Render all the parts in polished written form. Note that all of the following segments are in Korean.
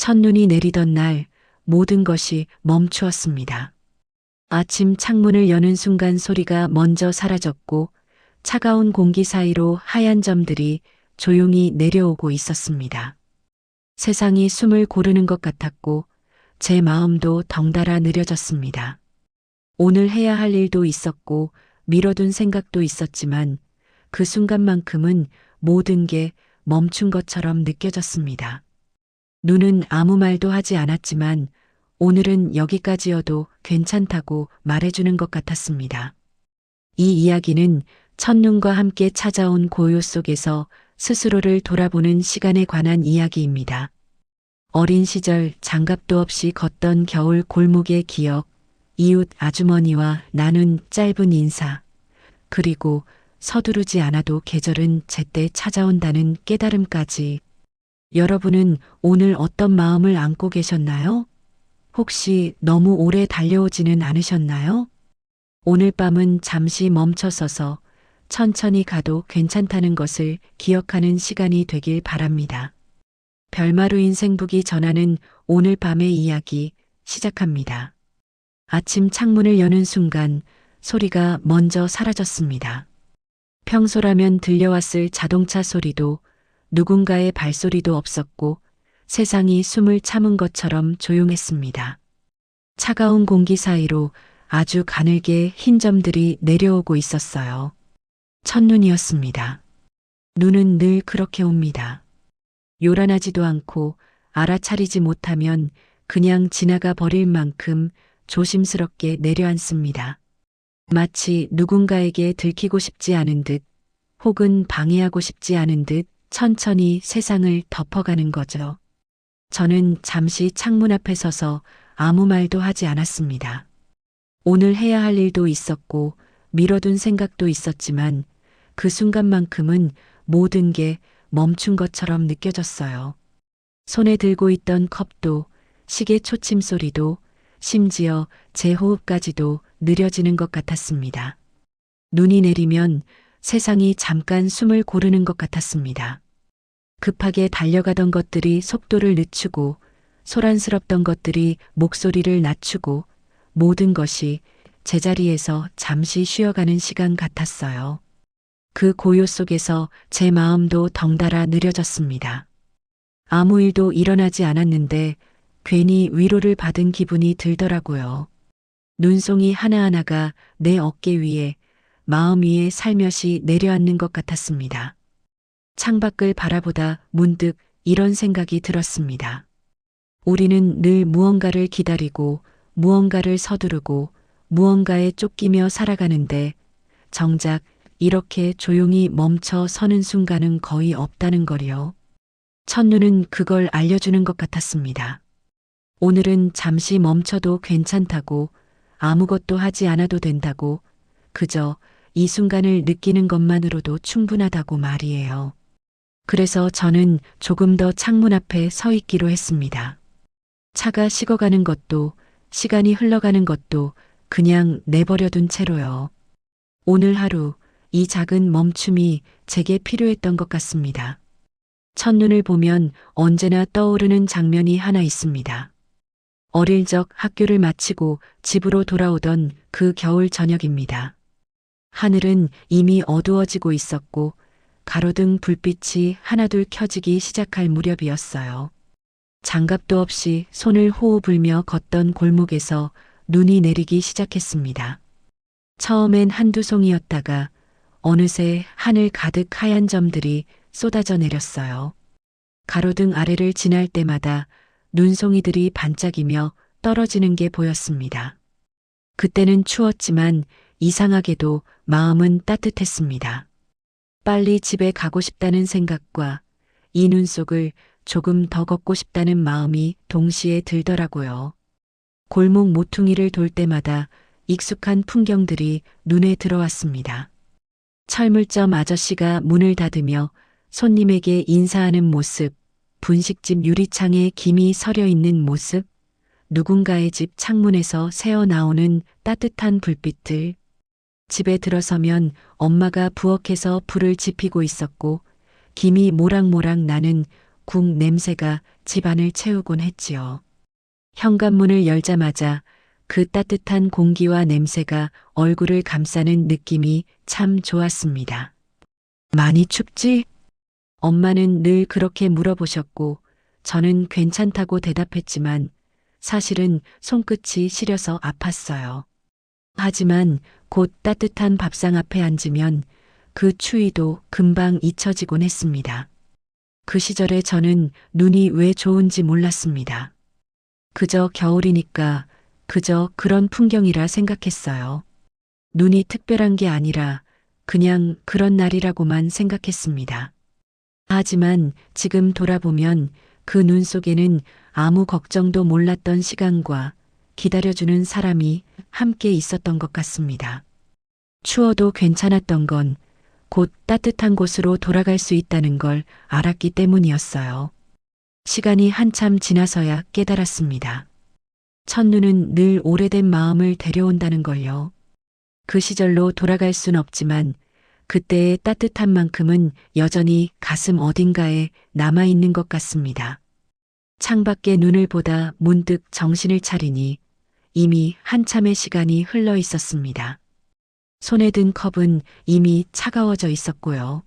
첫눈이 내리던 날 모든 것이 멈추었습니다. 아침 창문을 여는 순간 소리가 먼저 사라졌고 차가운 공기 사이로 하얀 점들이 조용히 내려오고 있었습니다. 세상이 숨을 고르는 것 같았고 제 마음도 덩달아 느려졌습니다. 오늘 해야 할 일도 있었고 미뤄둔 생각도 있었지만 그 순간만큼은 모든 게 멈춘 것처럼 느껴졌습니다. 눈은 아무 말도 하지 않았지만 오늘은 여기까지여도 괜찮다고 말해주는 것 같았습니다. 이 이야기는 첫눈과 함께 찾아온 고요 속에서 스스로를 돌아보는 시간에 관한 이야기입니다. 어린 시절 장갑도 없이 걷던 겨울 골목의 기억, 이웃 아주머니와 나눈 짧은 인사, 그리고 서두르지 않아도 계절은 제때 찾아온다는 깨달음까지. 여러분은 오늘 어떤 마음을 안고 계셨나요? 혹시 너무 오래 달려오지는 않으셨나요? 오늘 밤은 잠시 멈춰서서 천천히 가도 괜찮다는 것을 기억하는 시간이 되길 바랍니다. 별마루인 생북이 전하는 오늘 밤의 이야기 시작합니다. 아침 창문을 여는 순간 소리가 먼저 사라졌습니다. 평소라면 들려왔을 자동차 소리도 누군가의 발소리도 없었고 세상이 숨을 참은 것처럼 조용했습니다. 차가운 공기 사이로 아주 가늘게 흰 점들이 내려오고 있었어요. 첫눈이었습니다. 눈은 늘 그렇게 옵니다. 요란하지도 않고 알아차리지 못하면 그냥 지나가 버릴 만큼 조심스럽게 내려앉습니다. 마치 누군가에게 들키고 싶지 않은 듯 혹은 방해하고 싶지 않은 듯 천천히 세상을 덮어가는 거죠. 저는 잠시 창문 앞에 서서 아무 말도 하지 않았습니다. 오늘 해야 할 일도 있었고 미뤄둔 생각도 있었지만 그 순간만큼은 모든 게 멈춘 것처럼 느껴졌어요. 손에 들고 있던 컵도 시계 초침 소리도 심지어 제 호흡까지도 느려지는 것 같았습니다. 눈이 내리면 세상이 잠깐 숨을 고르는 것 같았습니다. 급하게 달려가던 것들이 속도를 늦추고 소란스럽던 것들이 목소리를 낮추고 모든 것이 제자리에서 잠시 쉬어가는 시간 같았어요. 그 고요 속에서 제 마음도 덩달아 느려졌습니다. 아무 일도 일어나지 않았는데 괜히 위로를 받은 기분이 들더라고요. 눈송이 하나하나가 내 어깨 위에, 마음 위에 살며시 내려앉는 것 같았습니다. 창밖을 바라보다 문득 이런 생각이 들었습니다. 우리는 늘 무언가를 기다리고 무언가를 서두르고 무언가에 쫓기며 살아가는데 정작 이렇게 조용히 멈춰 서는 순간은 거의 없다는 거요. 첫눈은 그걸 알려주는 것 같았습니다. 오늘은 잠시 멈춰도 괜찮다고, 아무것도 하지 않아도 된다고, 그저 이 순간을 느끼는 것만으로도 충분하다고 말이에요. 그래서 저는 조금 더 창문 앞에 서 있기로 했습니다. 차가 식어가는 것도, 시간이 흘러가는 것도 그냥 내버려둔 채로요. 오늘 하루 이 작은 멈춤이 제게 필요했던 것 같습니다. 첫눈을 보면 언제나 떠오르는 장면이 하나 있습니다. 어릴 적 학교를 마치고 집으로 돌아오던 그 겨울 저녁입니다. 하늘은 이미 어두워지고 있었고 가로등 불빛이 하나둘 켜지기 시작할 무렵이었어요. 장갑도 없이 손을 호호 불며 걷던 골목에서 눈이 내리기 시작했습니다. 처음엔 한두 송이였다가 어느새 하늘 가득 하얀 점들이 쏟아져 내렸어요. 가로등 아래를 지날 때마다 눈송이들이 반짝이며 떨어지는 게 보였습니다. 그때는 추웠지만 이상하게도 마음은 따뜻했습니다. 빨리 집에 가고 싶다는 생각과 이 눈 속을 조금 더 걷고 싶다는 마음이 동시에 들더라고요. 골목 모퉁이를 돌 때마다 익숙한 풍경들이 눈에 들어왔습니다. 철물점 아저씨가 문을 닫으며 손님에게 인사하는 모습, 분식집 유리창에 김이 서려 있는 모습, 누군가의 집 창문에서 새어나오는 따뜻한 불빛들. 집에 들어서면 엄마가 부엌에서 불을 지피고 있었고 김이 모락모락 나는 국 냄새가 집안을 채우곤 했지요. 현관문을 열자마자 그 따뜻한 공기와 냄새가 얼굴을 감싸는 느낌이 참 좋았습니다. 많이 춥지? 엄마는 늘 그렇게 물어보셨고 저는 괜찮다고 대답했지만 사실은 손끝이 시려서 아팠어요. 하지만 곧 따뜻한 밥상 앞에 앉으면 그 추위도 금방 잊혀지곤 했습니다. 그 시절에 저는 눈이 왜 좋은지 몰랐습니다. 그저 겨울이니까 그저 그런 풍경이라 생각했어요. 눈이 특별한 게 아니라 그냥 그런 날이라고만 생각했습니다. 하지만 지금 돌아보면 그 눈 속에는 아무 걱정도 몰랐던 시간과 기다려주는 사람이 함께 있었던 것 같습니다. 추워도 괜찮았던 건 곧 따뜻한 곳으로 돌아갈 수 있다는 걸 알았기 때문이었어요. 시간이 한참 지나서야 깨달았습니다. 첫눈은 늘 오래된 마음을 데려온다는 걸요. 그 시절로 돌아갈 순 없지만 그때의 따뜻한 만큼은 여전히 가슴 어딘가에 남아있는 것 같습니다. 창밖에 눈을 보다 문득 정신을 차리니 이미 한참의 시간이 흘러 있었습니다. 손에 든 컵은 이미 차가워져 있었고요.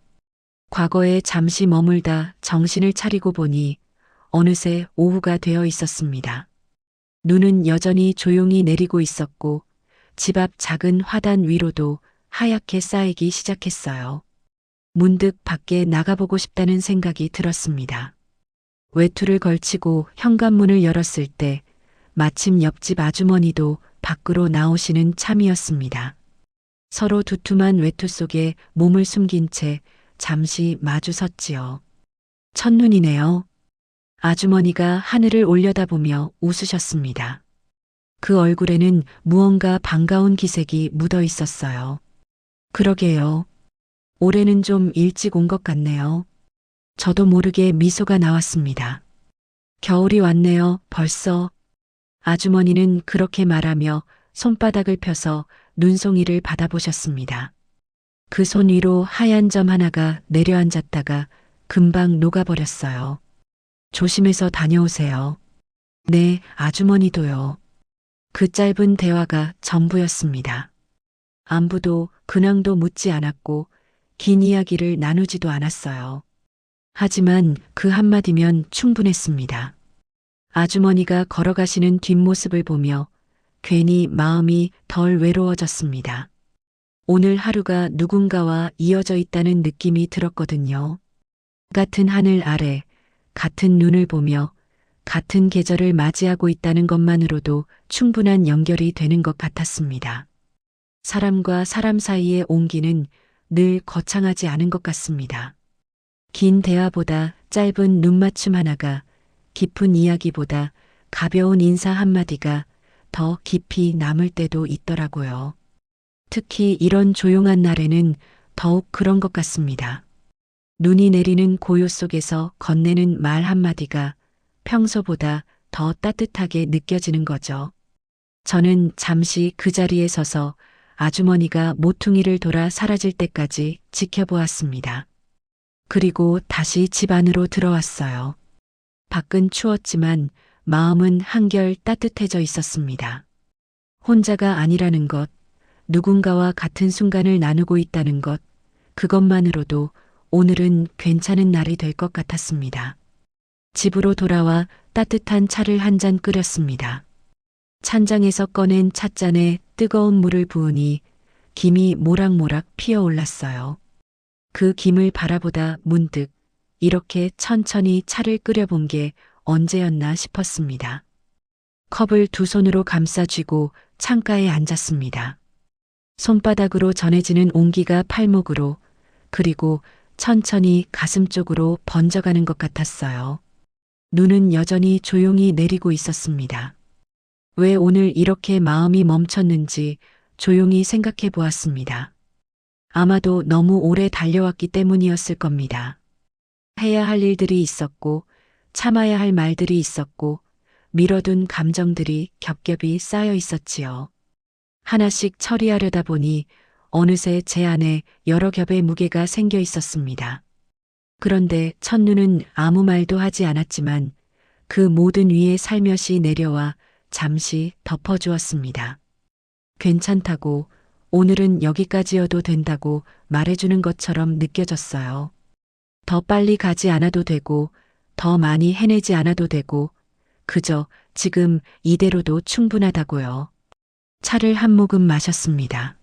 과거에 잠시 머물다 정신을 차리고 보니 어느새 오후가 되어 있었습니다. 눈은 여전히 조용히 내리고 있었고 집 앞 작은 화단 위로도 하얗게 쌓이기 시작했어요. 문득 밖에 나가보고 싶다는 생각이 들었습니다. 외투를 걸치고 현관문을 열었을 때 마침 옆집 아주머니도 밖으로 나오시는 참이었습니다. 서로 두툼한 외투 속에 몸을 숨긴 채 잠시 마주 섰지요. 첫눈이네요. 아주머니가 하늘을 올려다보며 웃으셨습니다. 그 얼굴에는 무언가 반가운 기색이 묻어 있었어요. 그러게요. 올해는 좀 일찍 온 것 같네요. 저도 모르게 미소가 나왔습니다. 겨울이 왔네요, 벌써. 아주머니는 그렇게 말하며 손바닥을 펴서 눈송이를 받아보셨습니다. 그 손 위로 하얀 점 하나가 내려앉았다가 금방 녹아버렸어요. 조심해서 다녀오세요. 네, 아주머니도요. 그 짧은 대화가 전부였습니다. 안부도 근황도 묻지 않았고 긴 이야기를 나누지도 않았어요. 하지만 그 한마디면 충분했습니다. 아주머니가 걸어가시는 뒷모습을 보며 괜히 마음이 덜 외로워졌습니다. 오늘 하루가 누군가와 이어져 있다는 느낌이 들었거든요. 같은 하늘 아래, 같은 눈을 보며 같은 계절을 맞이하고 있다는 것만으로도 충분한 연결이 되는 것 같았습니다. 사람과 사람 사이의 온기는 늘 거창하지 않은 것 같습니다. 긴 대화보다 짧은 눈맞춤 하나가, 깊은 이야기보다 가벼운 인사 한마디가 더 깊이 남을 때도 있더라고요. 특히 이런 조용한 날에는 더욱 그런 것 같습니다. 눈이 내리는 고요 속에서 건네는 말 한마디가 평소보다 더 따뜻하게 느껴지는 거죠. 저는 잠시 그 자리에 서서 아주머니가 모퉁이를 돌아 사라질 때까지 지켜보았습니다. 그리고 다시 집 안으로 들어왔어요. 밖은 추웠지만 마음은 한결 따뜻해져 있었습니다. 혼자가 아니라는 것, 누군가와 같은 순간을 나누고 있다는 것, 그것만으로도 오늘은 괜찮은 날이 될 것 같았습니다. 집으로 돌아와 따뜻한 차를 한 잔 끓였습니다. 찬장에서 꺼낸 찻잔에 뜨거운 물을 부으니 김이 모락모락 피어올랐어요. 그 김을 바라보다 문득 이렇게 천천히 차를 끓여본 게 언제였나 싶었습니다. 컵을 두 손으로 감싸 쥐고 창가에 앉았습니다. 손바닥으로 전해지는 온기가 팔목으로 그리고 천천히 가슴 쪽으로 번져가는 것 같았어요. 눈은 여전히 조용히 내리고 있었습니다. 왜 오늘 이렇게 마음이 멈췄는지 조용히 생각해 보았습니다. 아마도 너무 오래 달려왔기 때문이었을 겁니다. 해야 할 일들이 있었고 참아야 할 말들이 있었고 미뤄둔 감정들이 겹겹이 쌓여 있었지요. 하나씩 처리하려다 보니 어느새 제 안에 여러 겹의 무게가 생겨 있었습니다. 그런데 첫눈은 아무 말도 하지 않았지만 그 모든 위에 살며시 내려와 잠시 덮어주었습니다. 괜찮다고, 오늘은 여기까지여도 된다고 말해주는 것처럼 느껴졌어요. 더 빨리 가지 않아도 되고, 더 많이 해내지 않아도 되고, 그저 지금 이대로도 충분하다고요. 차를 한 모금 마셨습니다.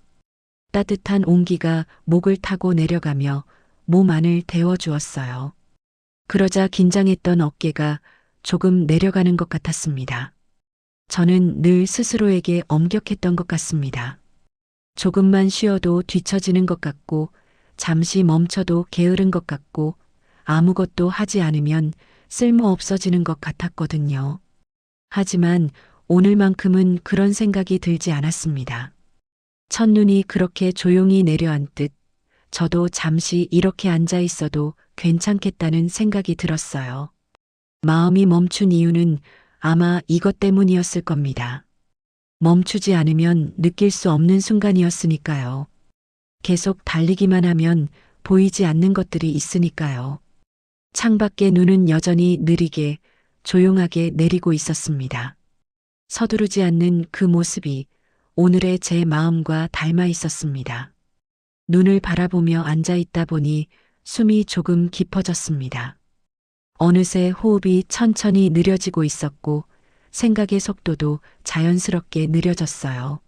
따뜻한 온기가 목을 타고 내려가며 몸 안을 데워주었어요. 그러자 긴장했던 어깨가 조금 내려가는 것 같았습니다. 저는 늘 스스로에게 엄격했던 것 같습니다. 조금만 쉬어도 뒤처지는 것 같고, 잠시 멈춰도 게으른 것 같고, 아무것도 하지 않으면 쓸모 없어지는 것 같았거든요. 하지만 오늘만큼은 그런 생각이 들지 않았습니다. 첫눈이 그렇게 조용히 내려앉듯 저도 잠시 이렇게 앉아 있어도 괜찮겠다는 생각이 들었어요. 마음이 멈춘 이유는 아마 이것 때문이었을 겁니다. 멈추지 않으면 느낄 수 없는 순간이었으니까요. 계속 달리기만 하면 보이지 않는 것들이 있으니까요. 창밖에 눈은 여전히 느리게 조용하게 내리고 있었습니다. 서두르지 않는 그 모습이 오늘의 제 마음과 닮아 있었습니다. 눈을 바라보며 앉아 있다 보니 숨이 조금 깊어졌습니다. 어느새 호흡이 천천히 느려지고 있었고 생각의 속도도 자연스럽게 느려졌어요.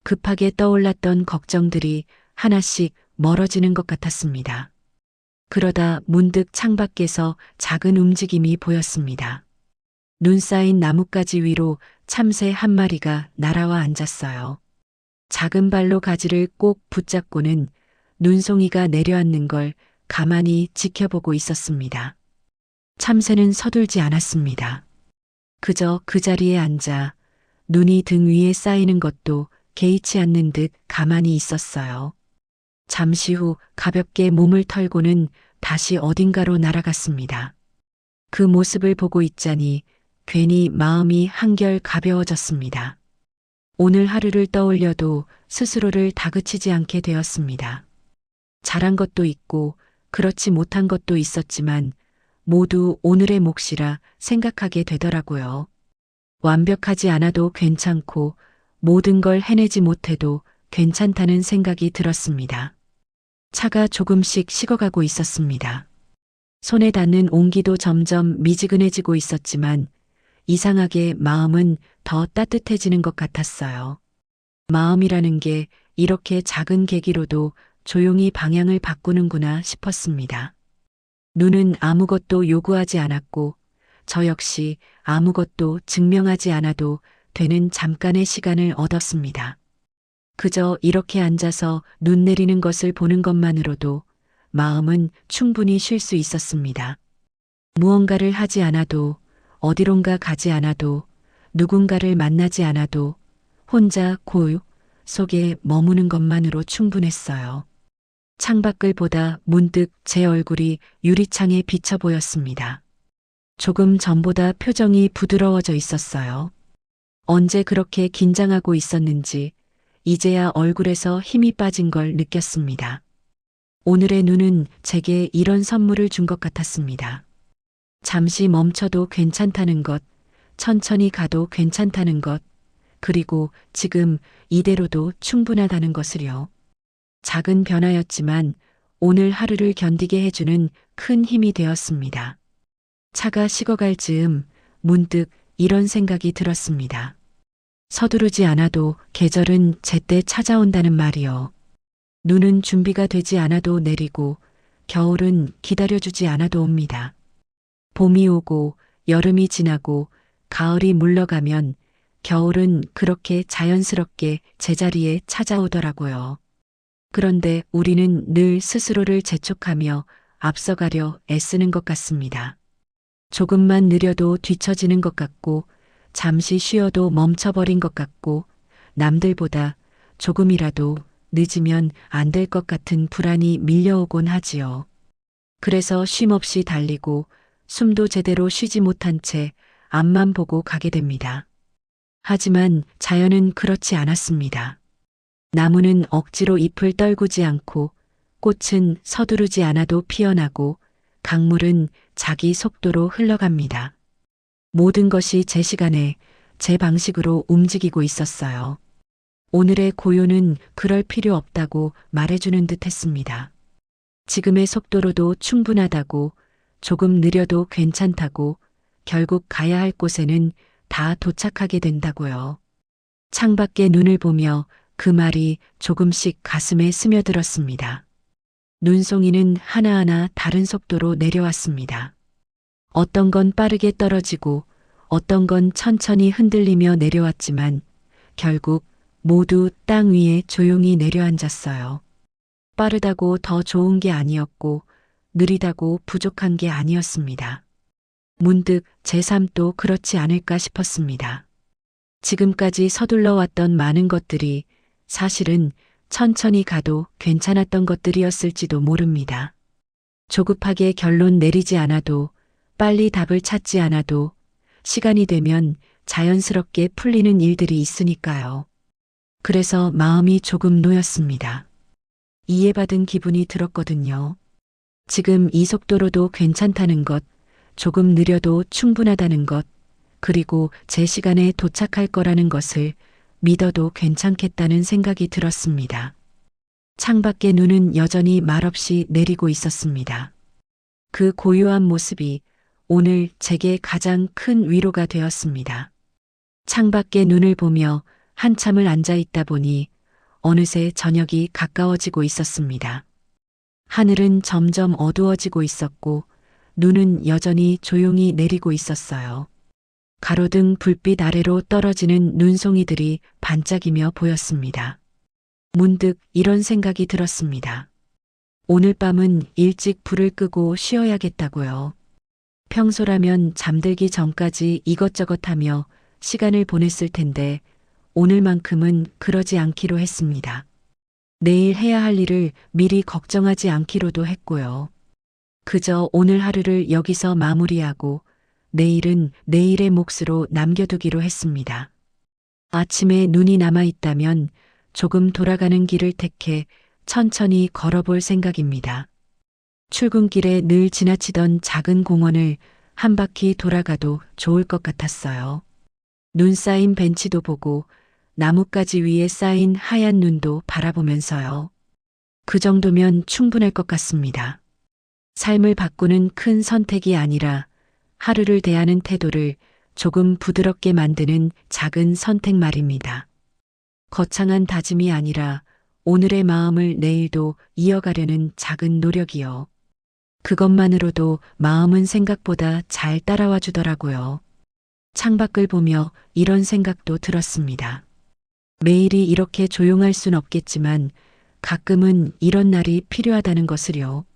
급하게 떠올랐던 걱정들이 하나씩 멀어지는 것 같았습니다. 그러다 문득 창밖에서 작은 움직임이 보였습니다. 눈 쌓인 나뭇가지 위로 참새 한 마리가 날아와 앉았어요. 작은 발로 가지를 꼭 붙잡고는 눈송이가 내려앉는 걸 가만히 지켜보고 있었습니다. 참새는 서둘지 않았습니다. 그저 그 자리에 앉아 눈이 등 위에 쌓이는 것도 개의치 않는 듯 가만히 있었어요. 잠시 후 가볍게 몸을 털고는 다시 어딘가로 날아갔습니다. 그 모습을 보고 있자니 괜히 마음이 한결 가벼워졌습니다. 오늘 하루를 떠올려도 스스로를 다그치지 않게 되었습니다. 잘한 것도 있고 그렇지 못한 것도 있었지만 모두 오늘의 몫이라 생각하게 되더라고요. 완벽하지 않아도 괜찮고 모든 걸 해내지 못해도 괜찮다는 생각이 들었습니다. 차가 조금씩 식어가고 있었습니다. 손에 닿는 온기도 점점 미지근해지고 있었지만 이상하게 마음은 더 따뜻해지는 것 같았어요. 마음이라는 게 이렇게 작은 계기로도 조용히 방향을 바꾸는구나 싶었습니다. 눈은 아무것도 요구하지 않았고 저 역시 아무것도 증명하지 않아도 되는 잠깐의 시간을 얻었습니다. 그저 이렇게 앉아서 눈 내리는 것을 보는 것만으로도 마음은 충분히 쉴 수 있었습니다. 무언가를 하지 않아도 어디론가 가지 않아도 누군가를 만나지 않아도 혼자 고요 속에 머무는 것만으로 충분했어요. 창밖을 보다 문득 제 얼굴이 유리창에 비쳐 보였습니다. 조금 전보다 표정이 부드러워져 있었어요. 언제 그렇게 긴장하고 있었는지 이제야 얼굴에서 힘이 빠진 걸 느꼈습니다. 오늘의 눈은 제게 이런 선물을 준 것 같았습니다. 잠시 멈춰도 괜찮다는 것, 천천히 가도 괜찮다는 것, 그리고 지금 이대로도 충분하다는 것을요. 작은 변화였지만 오늘 하루를 견디게 해주는 큰 힘이 되었습니다. 차가 식어갈 즈음 문득 이런 생각이 들었습니다. 서두르지 않아도 계절은 제때 찾아온다는 말이요. 눈은 준비가 되지 않아도 내리고 겨울은 기다려주지 않아도 옵니다. 봄이 오고 여름이 지나고 가을이 물러가면 겨울은 그렇게 자연스럽게 제자리에 찾아오더라고요. 그런데 우리는 늘 스스로를 재촉하며 앞서가려 애쓰는 것 같습니다. 조금만 느려도 뒤처지는 것 같고 잠시 쉬어도 멈춰버린 것 같고 남들보다 조금이라도 늦으면 안 될 것 같은 불안이 밀려오곤 하지요. 그래서 쉼없이 달리고 숨도 제대로 쉬지 못한 채 앞만 보고 가게 됩니다. 하지만 자연은 그렇지 않았습니다. 나무는 억지로 잎을 떨구지 않고 꽃은 서두르지 않아도 피어나고 강물은 자기 속도로 흘러갑니다. 모든 것이 제 시간에, 제 방식으로 움직이고 있었어요. 오늘의 고요는 그럴 필요 없다고 말해주는 듯 했습니다. 지금의 속도로도 충분하다고, 조금 느려도 괜찮다고, 결국 가야 할 곳에는 다 도착하게 된다고요. 창밖에 눈을 보며 그 말이 조금씩 가슴에 스며들었습니다. 눈송이는 하나하나 다른 속도로 내려왔습니다. 어떤 건 빠르게 떨어지고 어떤 건 천천히 흔들리며 내려왔지만 결국 모두 땅 위에 조용히 내려앉았어요. 빠르다고 더 좋은 게 아니었고 느리다고 부족한 게 아니었습니다. 문득 제 삶도 그렇지 않을까 싶었습니다. 지금까지 서둘러 왔던 많은 것들이 사실은 천천히 가도 괜찮았던 것들이었을지도 모릅니다. 조급하게 결론 내리지 않아도, 빨리 답을 찾지 않아도 시간이 되면 자연스럽게 풀리는 일들이 있으니까요. 그래서 마음이 조금 놓였습니다. 이해받은 기분이 들었거든요. 지금 이 속도로도 괜찮다는 것, 조금 느려도 충분하다는 것, 그리고 제 시간에 도착할 거라는 것을 믿어도 괜찮겠다는 생각이 들었습니다. 창밖에 눈은 여전히 말없이 내리고 있었습니다. 그 고요한 모습이 오늘 제게 가장 큰 위로가 되었습니다. 창밖에 눈을 보며 한참을 앉아 있다 보니 어느새 저녁이 가까워지고 있었습니다. 하늘은 점점 어두워지고 있었고 눈은 여전히 조용히 내리고 있었어요. 가로등 불빛 아래로 떨어지는 눈송이들이 반짝이며 보였습니다. 문득 이런 생각이 들었습니다. 오늘 밤은 일찍 불을 끄고 쉬어야겠다고요. 평소라면 잠들기 전까지 이것저것 하며 시간을 보냈을 텐데 오늘만큼은 그러지 않기로 했습니다. 내일 해야 할 일을 미리 걱정하지 않기로도 했고요. 그저 오늘 하루를 여기서 마무리하고 내일은 내일의 몫으로 남겨두기로 했습니다. 아침에 눈이 남아 있다면 조금 돌아가는 길을 택해 천천히 걸어볼 생각입니다. 출근길에 늘 지나치던 작은 공원을 한 바퀴 돌아가도 좋을 것 같았어요. 눈 쌓인 벤치도 보고 나뭇가지 위에 쌓인 하얀 눈도 바라보면서요. 그 정도면 충분할 것 같습니다. 삶을 바꾸는 큰 선택이 아니라 하루를 대하는 태도를 조금 부드럽게 만드는 작은 선택 말입니다. 거창한 다짐이 아니라 오늘의 마음을 내일도 이어가려는 작은 노력이요. 그것만으로도 마음은 생각보다 잘 따라와 주더라고요. 창밖을 보며 이런 생각도 들었습니다. 매일이 이렇게 조용할 순 없겠지만 가끔은 이런 날이 필요하다는 것을요.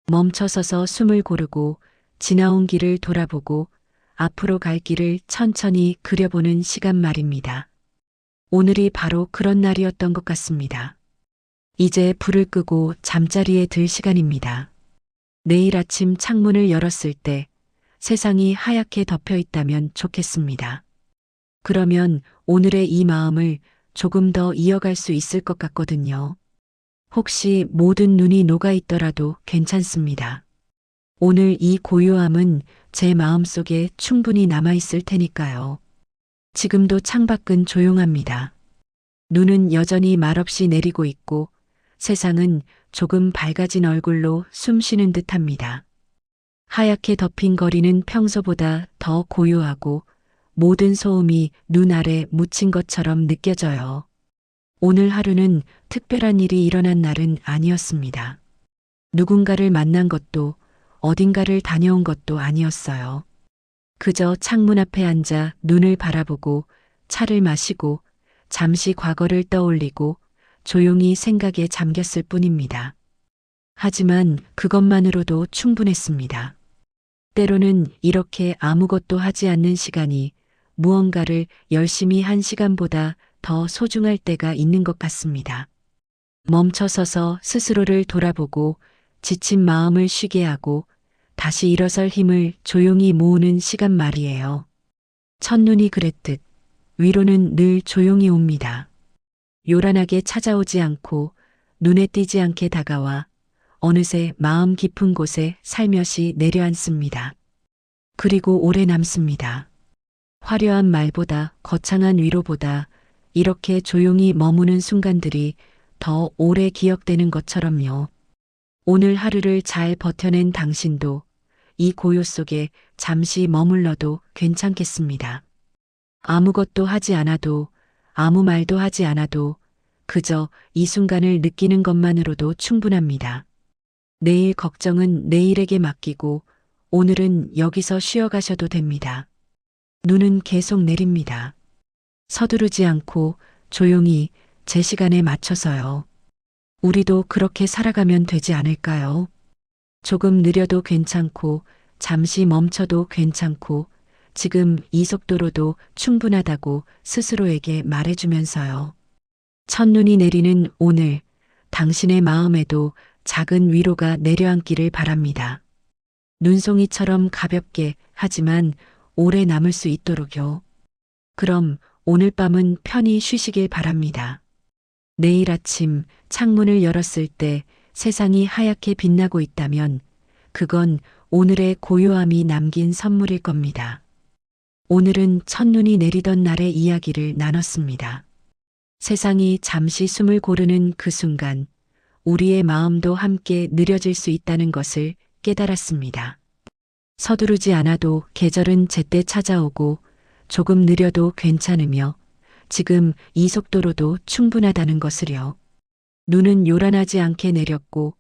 멈춰서서 숨을 고르고 지나온 길을 돌아보고 앞으로 갈 길을 천천히 그려보는 시간 말입니다. 오늘이 바로 그런 날이었던 것 같습니다. 이제 불을 끄고 잠자리에 들 시간입니다. 내일 아침 창문을 열었을 때 세상이 하얗게 덮여 있다면 좋겠습니다. 그러면 오늘의 이 마음을 조금 더 이어갈 수 있을 것 같거든요. 혹시 모든 눈이 녹아 있더라도 괜찮습니다. 오늘 이 고요함은 제 마음속에 충분히 남아 있을 테니까요. 지금도 창밖은 조용합니다. 눈은 여전히 말없이 내리고 있고 세상은 조금 밝아진 얼굴로 숨 쉬는 듯합니다. 하얗게 덮인 거리는 평소보다 더 고요하고 모든 소음이 눈 아래 묻힌 것처럼 느껴져요. 오늘 하루는 특별한 일이 일어난 날은 아니었습니다. 누군가를 만난 것도 어딘가를 다녀온 것도 아니었어요. 그저 창문 앞에 앉아 눈을 바라보고 차를 마시고 잠시 과거를 떠올리고 조용히 생각에 잠겼을 뿐입니다. 하지만 그것만으로도 충분했습니다. 때로는 이렇게 아무것도 하지 않는 시간이 무언가를 열심히 한 시간보다 더 소중할 때가 있는 것 같습니다. 멈춰서서 스스로를 돌아보고 지친 마음을 쉬게 하고 다시 일어설 힘을 조용히 모으는 시간 말이에요. 첫눈이 그랬듯 위로는 늘 조용히 옵니다. 요란하게 찾아오지 않고 눈에 띄지 않게 다가와 어느새 마음 깊은 곳에 살며시 내려앉습니다. 그리고 오래 남습니다. 화려한 말보다 거창한 위로보다 이렇게 조용히 머무는 순간들이 더 오래 기억되는 것처럼요. 오늘 하루를 잘 버텨낸 당신도 이 고요 속에 잠시 머물러도 괜찮겠습니다. 아무것도 하지 않아도, 아무 말도 하지 않아도 그저 이 순간을 느끼는 것만으로도 충분합니다. 내일 걱정은 내일에게 맡기고 오늘은 여기서 쉬어가셔도 됩니다. 눈은 계속 내립니다. 서두르지 않고 조용히 제 시간에 맞춰서요. 우리도 그렇게 살아가면 되지 않을까요? 조금 느려도 괜찮고, 잠시 멈춰도 괜찮고, 지금 이 속도로도 충분하다고 스스로에게 말해주면서요. 첫눈이 내리는 오늘, 당신의 마음에도 작은 위로가 내려앉기를 바랍니다. 눈송이처럼 가볍게 하지만 오래 남을 수 있도록요. 그럼 오늘 밤은 편히 쉬시길 바랍니다. 내일 아침 창문을 열었을 때 세상이 하얗게 빛나고 있다면 그건 오늘의 고요함이 남긴 선물일 겁니다. 오늘은 첫눈이 내리던 날의 이야기를 나눴습니다. 세상이 잠시 숨을 고르는 그 순간 우리의 마음도 함께 느려질 수 있다는 것을 깨달았습니다. 서두르지 않아도 계절은 제때 찾아오고 조금 느려도 괜찮으며 지금 이 속도로도 충분하다는 것을요. 눈은 요란하지 않게 내렸고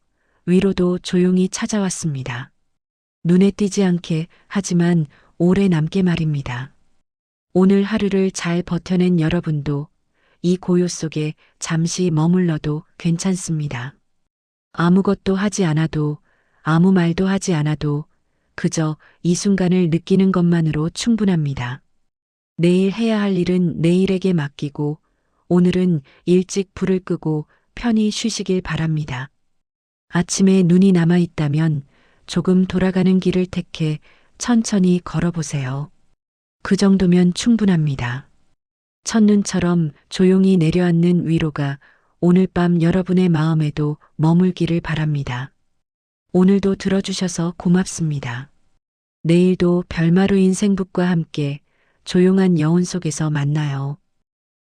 위로도 조용히 찾아왔습니다. 눈에 띄지 않게 하지만 오래 남게 말입니다. 오늘 하루를 잘 버텨낸 여러분도 이 고요 속에 잠시 머물러도 괜찮습니다. 아무것도 하지 않아도 아무 말도 하지 않아도 그저 이 순간을 느끼는 것만으로 충분합니다. 내일 해야 할 일은 내일에게 맡기고 오늘은 일찍 불을 끄고 편히 쉬시길 바랍니다. 아침에 눈이 남아 있다면 조금 돌아가는 길을 택해 천천히 걸어보세요. 그 정도면 충분합니다. 첫눈처럼 조용히 내려앉는 위로가 오늘 밤 여러분의 마음에도 머물기를 바랍니다. 오늘도 들어주셔서 고맙습니다. 내일도 별마루 인생북과 함께 조용한 여운 속에서 만나요.